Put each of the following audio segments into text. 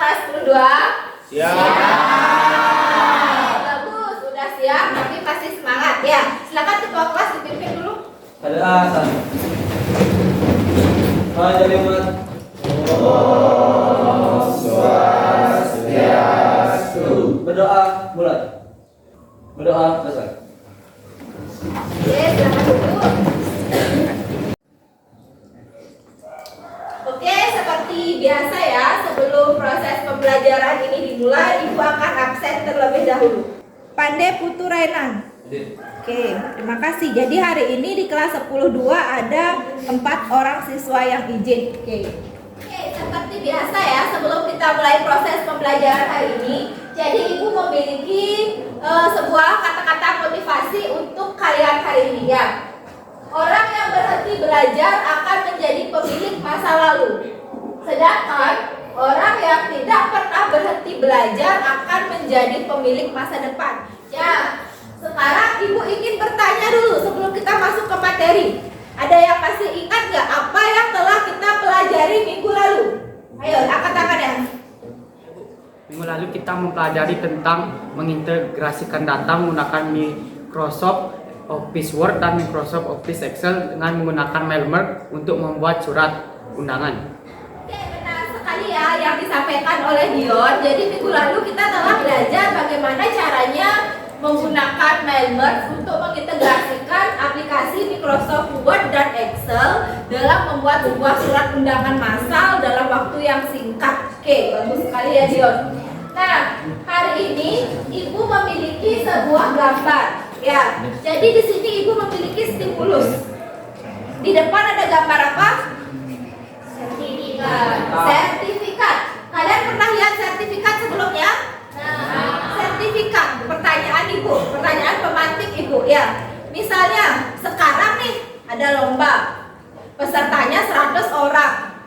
kelas 12? Siap. Bagus, sudah siap tapi pasti semangat ya. Silakan ketua kelas dipimpin dulu. Ada asal. Jadi umat. Om Swastiastu. Berdoa mulai. Berdoa selesai. Oke, silakan duduk. Oke, seperti biasa ya, sebelum proses pembelajaran ini dimulai, Ibu akan absen terlebih dahulu. Pandai Putu Rainan. Oke, terima kasih. Jadi hari ini di kelas 10-2 ada 4 orang siswa yang izin. Oke, seperti biasa ya, sebelum kita mulai proses pembelajaran hari ini, jadi Ibu memiliki sebuah kata-kata motivasi untuk kalian hari ini ya. Orang yang berhenti belajar akan menjadi pemilik masa lalu. Sedangkan orang yang tidak pernah berhenti belajar akan menjadi pemilik masa depan. Ya, sekarang Ibu ingin bertanya dulu sebelum kita masuk ke materi. Ada yang masih ingat nggak apa yang telah kita pelajari minggu lalu? Ayo, angkat tangan ya. Minggu lalu kita mempelajari tentang mengintegrasikan data menggunakan Microsoft Office Word dan Microsoft Office Excel dengan menggunakan Mailmerge untuk membuat surat undangan. Oke, benar sekali ya yang disampaikan oleh Dion. Jadi minggu lalu kita telah belajar bagaimana caranya menggunakan Mailmerge untuk mengintegrasikan aplikasi Microsoft Word dan Excel dalam membuat sebuah surat undangan massal dalam waktu yang singkat. Oke, bagus sekali ya Dion. Nah, hari ini Ibu memiliki sebuah gambar. Ya, jadi di sini Ibu memiliki stimulus. Di depan ada gambar apa? Sertifikat. Sertifikat. Kalian pernah lihat sertifikat sebelumnya? Sertifikat. Pertanyaan Ibu, pertanyaan pemantik Ibu ya. Misalnya sekarang nih ada lomba. Pesertanya 100 orang.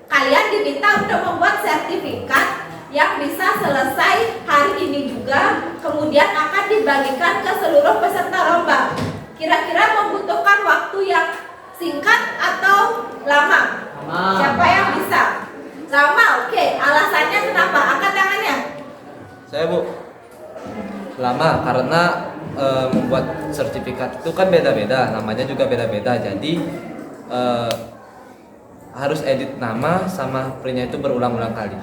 Kalian diminta untuk membuat sertifikat yang bisa selesai hari ini juga, kemudian akan dibagikan ke seluruh peserta lomba. Kira-kira membutuhkan waktu yang singkat atau lama? Siapa yang bisa? Lama, oke. Alasannya kenapa? Angkat tangannya. Saya Bu. Lama karena membuat sertifikat itu kan beda-beda, namanya juga beda-beda. Jadi harus edit nama sama printnya itu berulang-ulang kali.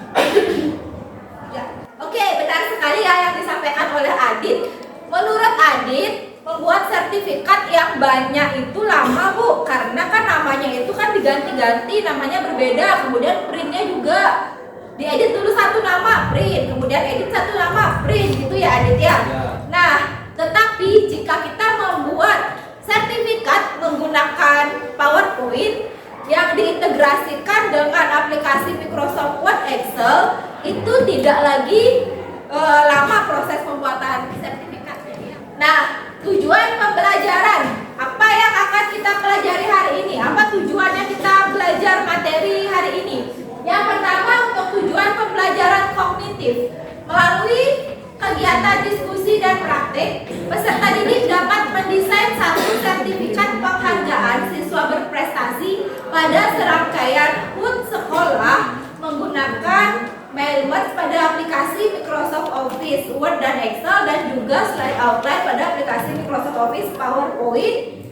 Oke, benar sekali ya yang disampaikan oleh Adit. Menurut Adit, membuat sertifikat yang banyak itu lama Bu, karena kan namanya itu kan diganti-ganti, namanya berbeda, kemudian printnya juga diedit dulu satu nama print, kemudian edit satu nama print, gitu ya Adit ya. Nah, tetapi jika kita membuat sertifikat menggunakan PowerPoint yang diintegrasikan dengan aplikasi Microsoft Word Excel, itu tidak lagi lama proses pembuatan sertifikat. Nah, tujuan pembelajaran apa yang akan kita pelajari hari ini? Apa tujuannya kita belajar materi hari ini? Yang pertama, untuk tujuan pembelajaran kognitif. Melalui kegiatan diskusi dan praktik, peserta didik dapat mendesain satu sertifikat penghargaan siswa berprestasi pada serangkaian HUT sekolah menggunakan Mailmerge pada aplikasi Microsoft Office Word dan Excel, dan juga slide outline pada aplikasi Microsoft Office PowerPoint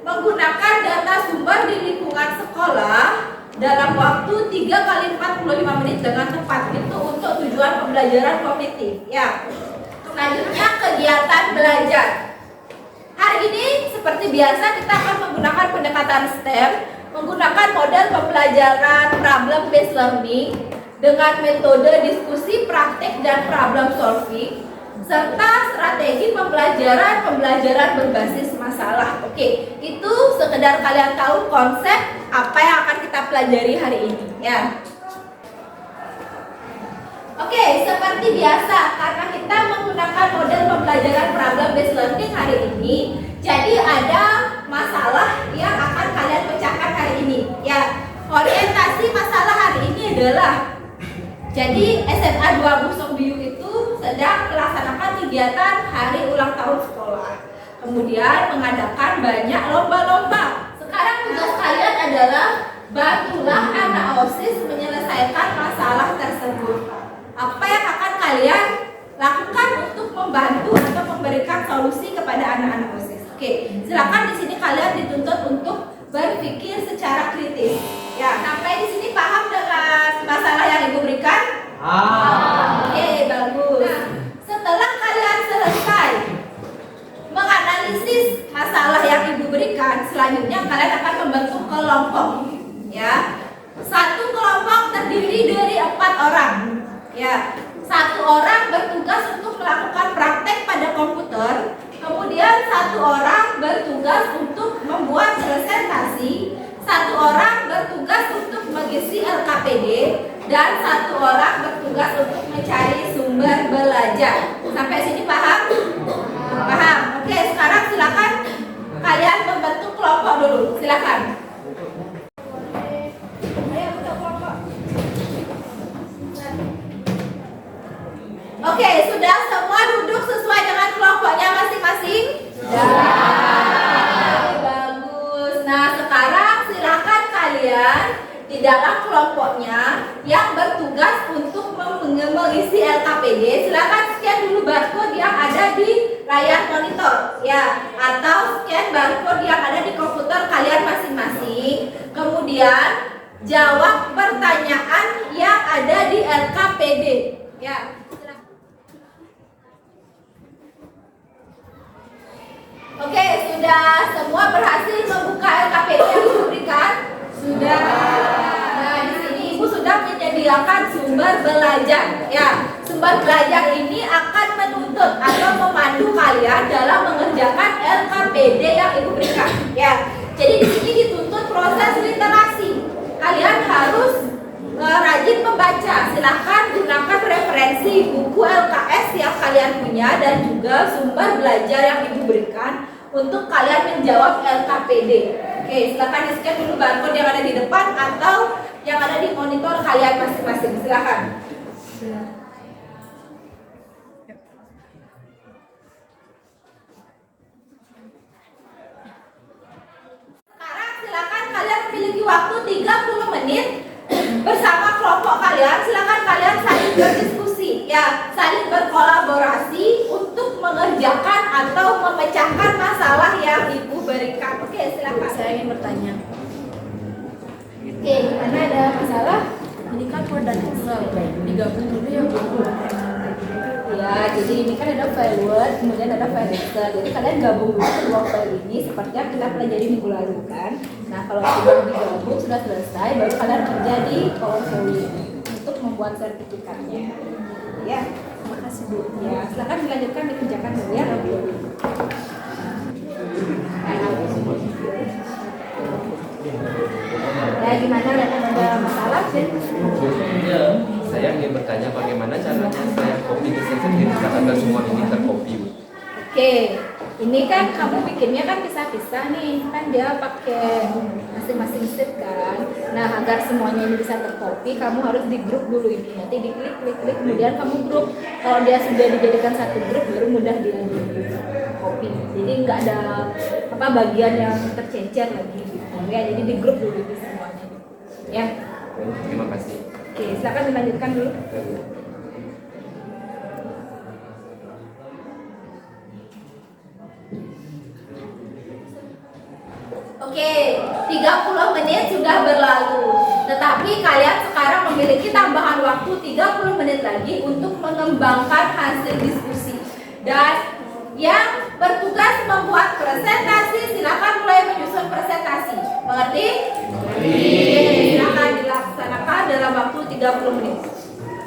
menggunakan data sumber di lingkungan sekolah dalam waktu 3 kali 45 menit dengan tepat. Itu untuk tujuan pembelajaran kognitif ya. Selanjutnya, kegiatan belajar. Hari ini seperti biasa kita akan menggunakan pendekatan STEM, menggunakan model pembelajaran problem based learning dengan metode diskusi, praktik, dan problem solving, serta strategi pembelajaran berbasis masalah. Oke, itu sekedar kalian tahu konsep apa yang akan kita pelajari hari ini ya. Oke, seperti biasa karena kita menggunakan model pembelajaran problem based learning hari ini, jadi ada masalah yang akan kalian pecahkan hari ini ya. Orientasi masalah hari ini adalah, jadi SMA 2 Busung Biu itu sedang melaksanakan kegiatan hari ulang tahun sekolah. Kemudian mengadakan banyak lomba-lomba. Sekarang tugas kalian adalah bantulah anak OSIS menyelesaikan masalah tersebut. solusi kepada anak-anak OSIS. Oke, silakan di sini kalian dituntut untuk berpikir secara kritis. Ya, sampai di sini paham dengan masalah yang Ibu berikan? Oke, bagus. Nah, setelah kalian selesai menganalisis masalah yang Ibu berikan, selanjutnya kalian akan membentuk kelompok. Ya, satu kelompok terdiri dari 4 orang. Ya, 1 orang bertugas untuk melakukan praktek pada komputer. Kemudian 1 orang bertugas untuk membuat presentasi, 1 orang bertugas untuk mengisi LKPD, dan 1 orang bertugas untuk mencari sumber belajar. Sampai sini paham? Paham? Oke, sekarang silakan kalian membentuk kelompok dulu. Silakan. Ayo bentuk kelompok. Oke, sudah semua duduk sesuai dengan kelompoknya masing-masing? Bagus. Nah, sekarang silakan kalian di dalam kelompoknya yang bertugas untuk mengisi LKPD, silakan scan dulu barcode yang ada di layar monitor, ya, atau scan barcode yang ada di komputer kalian masing-masing. Kemudian jawab pertanyaan yang ada di LKPD, ya. Oke, sudah semua berhasil membuka LKPD yang diberikan? Sudah. Nah, di sini Ibu sudah menyediakan sumber belajar. Ya, sumber belajar ini akan menuntut atau memandu kalian dalam mengerjakan LKPD yang Ibu berikan. Ya, jadi di sini dituntut proses literasi. Kalian harus rajin membaca. Silahkan gunakan referensi buku LKS yang kalian punya dan juga sumber belajar yang Ibu berikan untuk kalian menjawab LKPD. Oke, silahkan di-scan dulu barcode yang ada di depan atau yang ada di monitor kalian masing-masing. Silahkan. Sekarang silakan kalian memiliki waktu 30 menit bersama kelompok kalian. Silakan kalian saling berdiskusi, ya, saling berkolaborasi untuk mengerjakan atau memecahkan masalah yang Ibu berikan. Oke, silakan. Saya ingin bertanya. Oke, gimana, ada masalah? Ini kan Word dan Excel digabung dulu ya Bu. Ya, jadi ini kan ada file Word, kemudian ada file Excel. Jadi kalian gabung dulu kedua file ini seperti yang kita pelajari minggu lalu kan. Nah, kalau sudah digabung sudah selesai, baru kalian kerja di PowerPoint untuk membuat sertifikatnya. Ya, Makasih Bu. ya, silakan dilanjutkan dikerjakan dulu ya. Ya, gimana, ada masalah sih? Saya ingin bertanya bagaimana caranya saya copy ke sertifikat agar semua ini tercopy, Bu. Oke, ini kan kamu bikinnya kan pisah-pisah nih, kan dia pakai masing-masing sheet kan. Nah, agar semuanya ini bisa tercopy, kamu harus di grup dulu ini. Nanti diklik, klik, klik, kemudian kamu grup. Kalau dia sudah dijadikan satu grup, baru mudah di copy. Jadi nggak ada apa bagian yang tercecer lagi. Gitu. Ya, jadi di grup dulu ini semuanya. Ya. Terima kasih. Oke, silakan dilanjutkan dulu. Oke, 30 menit sudah berlalu. Tetapi kalian sekarang memiliki tambahan waktu 30 menit lagi untuk mengembangkan hasil diskusi. Dan yang bertugas membuat presentasi, silakan mulai menyusun presentasi. Mengerti? Silakan dilaksanakan dalam waktu 30 menit.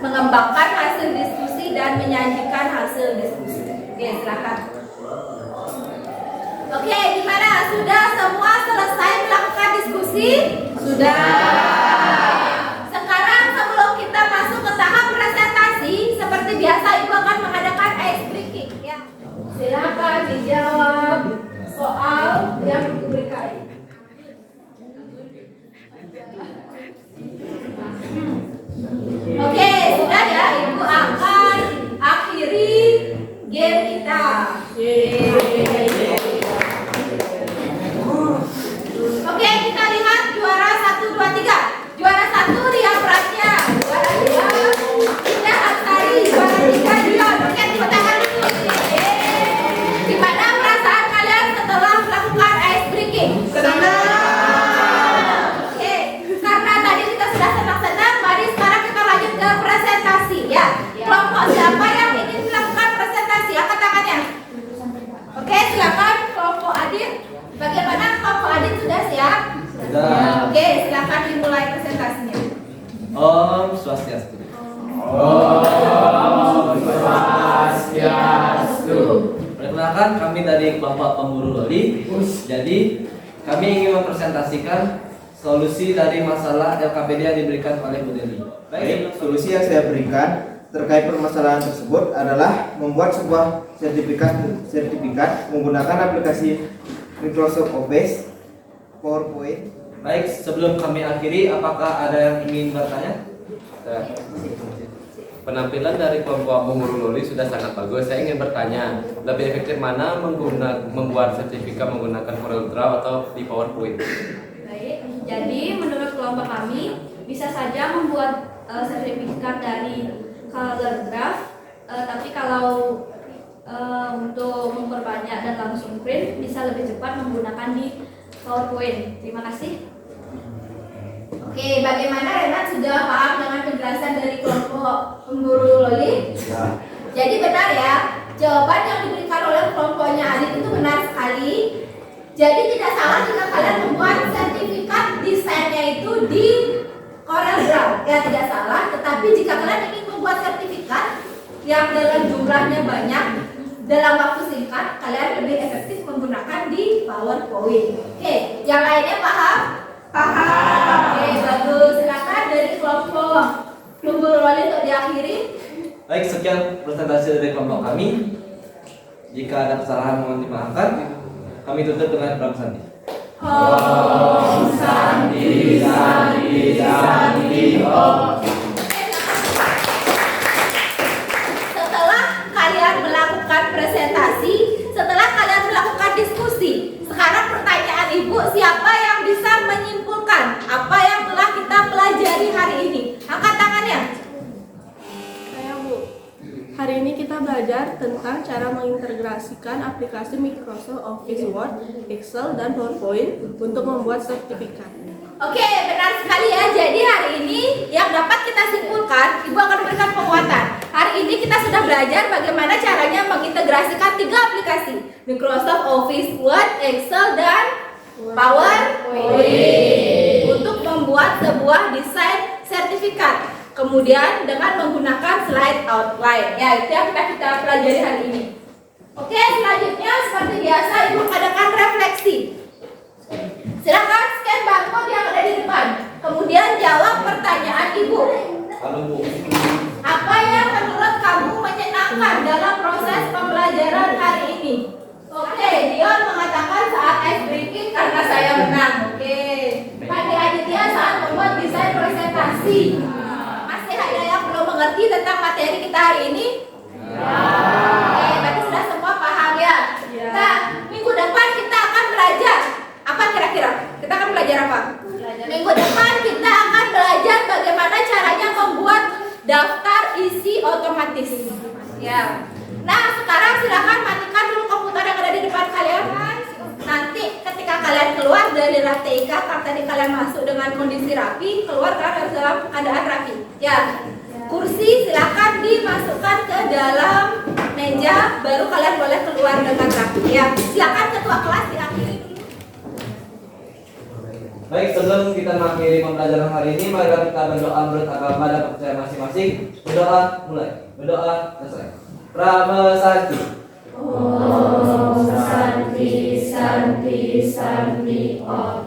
Mengembangkan hasil diskusi dan menyajikan hasil diskusi. Oke, silakan. Oke, gimana? Sudah semua selesai melakukan diskusi? Sudah. Sekarang sebelum kita masuk ke tahap presentasi, seperti biasa Ibu akan mengadakan ice breaking ya. Silakan dijawab soal yang diberikan. Oke, sudah ya. Ibu akan akhiri game kita. Oke, kita lihat juara 1, 2, 3. Perkenalkan, kami dari kelompok pemburu loli. Jadi kami ingin mempresentasikan solusi dari masalah LKPD yang diberikan oleh Bu Deli. Baik, solusi yang saya berikan terkait permasalahan tersebut adalah membuat sebuah sertifikat menggunakan aplikasi Microsoft Office, PowerPoint. Baik, sebelum kami akhiri, apakah ada yang ingin bertanya? Penampilan dari kelompok pemburu loli sudah sangat bagus. Saya ingin bertanya, lebih efektif mana membuat sertifikat menggunakan CorelDRAW atau di PowerPoint? Baik, jadi menurut kelompok kami bisa saja membuat sertifikat dari CorelDRAW, tapi kalau untuk memperbanyak dan langsung print bisa lebih cepat menggunakan di PowerPoint. Terima kasih. Oke, bagaimana Renat sudah paham dengan penjelasan dari kelompok pemburu loli? Jadi benar ya, jawaban yang diberikan oleh kelompoknya Adit itu benar sekali. Jadi tidak salah jika kalian membuat sertifikat desainnya itu di CorelDRAW. Ya tidak salah, tetapi jika kalian ingin membuat sertifikat yang dalam jumlahnya banyak dalam waktu singkat, kalian lebih efektif menggunakan di PowerPoint. Oke, yang lainnya paham? Paham. Oke, bagus. Silakan dari kelompok pemburu loli untuk diakhiri. Baik, sekian presentasi dari kelompok kami. Jika ada kesalahan mohon dimaafkan. Kami tutup dengan Pram Sandi. Om Santi Santi Santi Om. Setelah kalian melakukan presentasi, setelah kalian melakukan diskusi, sekarang pertanyaan Ibu, siapa yang bisa menyimpulkan apa yang telah kita pelajari hari ini? Angkat tangannya. Saya Bu. Hari ini kita belajar tentang cara mengintegrasikan aplikasi Microsoft Office Word, Excel, dan PowerPoint untuk membuat sertifikat. Oke, benar sekali ya. Jadi hari ini yang dapat kita simpulkan, Ibu akan memberikan penguatan. Hari ini kita sudah belajar bagaimana caranya mengintegrasikan 3 aplikasi, Microsoft Office, Word, Excel, dan PowerPoint untuk membuat sebuah desain sertifikat. Kemudian dengan menggunakan slide outline. Ya, itu yang kita pelajari hari ini. Oke, selanjutnya seperti biasa Ibu adakan refleksi. Silakan scan barcode yang ada di depan. Kemudian jawab pertanyaan Ibu. Halo Bu. Apa yang menurut kamu menyenangkan dalam proses pembelajaran hari ini? Oke, Dion mengatakan saat ice breaking karena saya menang. Oke. Pagi Aditya saat membuat desain presentasi. Masih ada yang belum mengerti tentang materi kita hari ini? Oke, berarti sudah semua paham ya? Nah, minggu depan kita akan belajar. Apa kira-kira? Kita akan belajar apa? Minggu depan kita akan belajar bagaimana caranya membuat daftar isi otomatis. Ya. Nah, sekarang silakan matikan dulu komputer yang ada di depan kalian. Nanti ketika kalian keluar dari TIK, kalau tadi kalian masuk dengan kondisi rapi, keluar kalian dalam keadaan rapi. Ya. Kursi silakan dimasukkan ke dalam meja, baru kalian boleh keluar dengan rapi. Ya. Silakan ketua kelas diakhiri. Baik, sebelum kita mengakhiri pembelajaran hari ini, mari kita berdoa menurut agama dan percaya masing-masing. Berdoa mulai. Berdoa selesai. Prama Santi. Om Santi Santi Santi Om.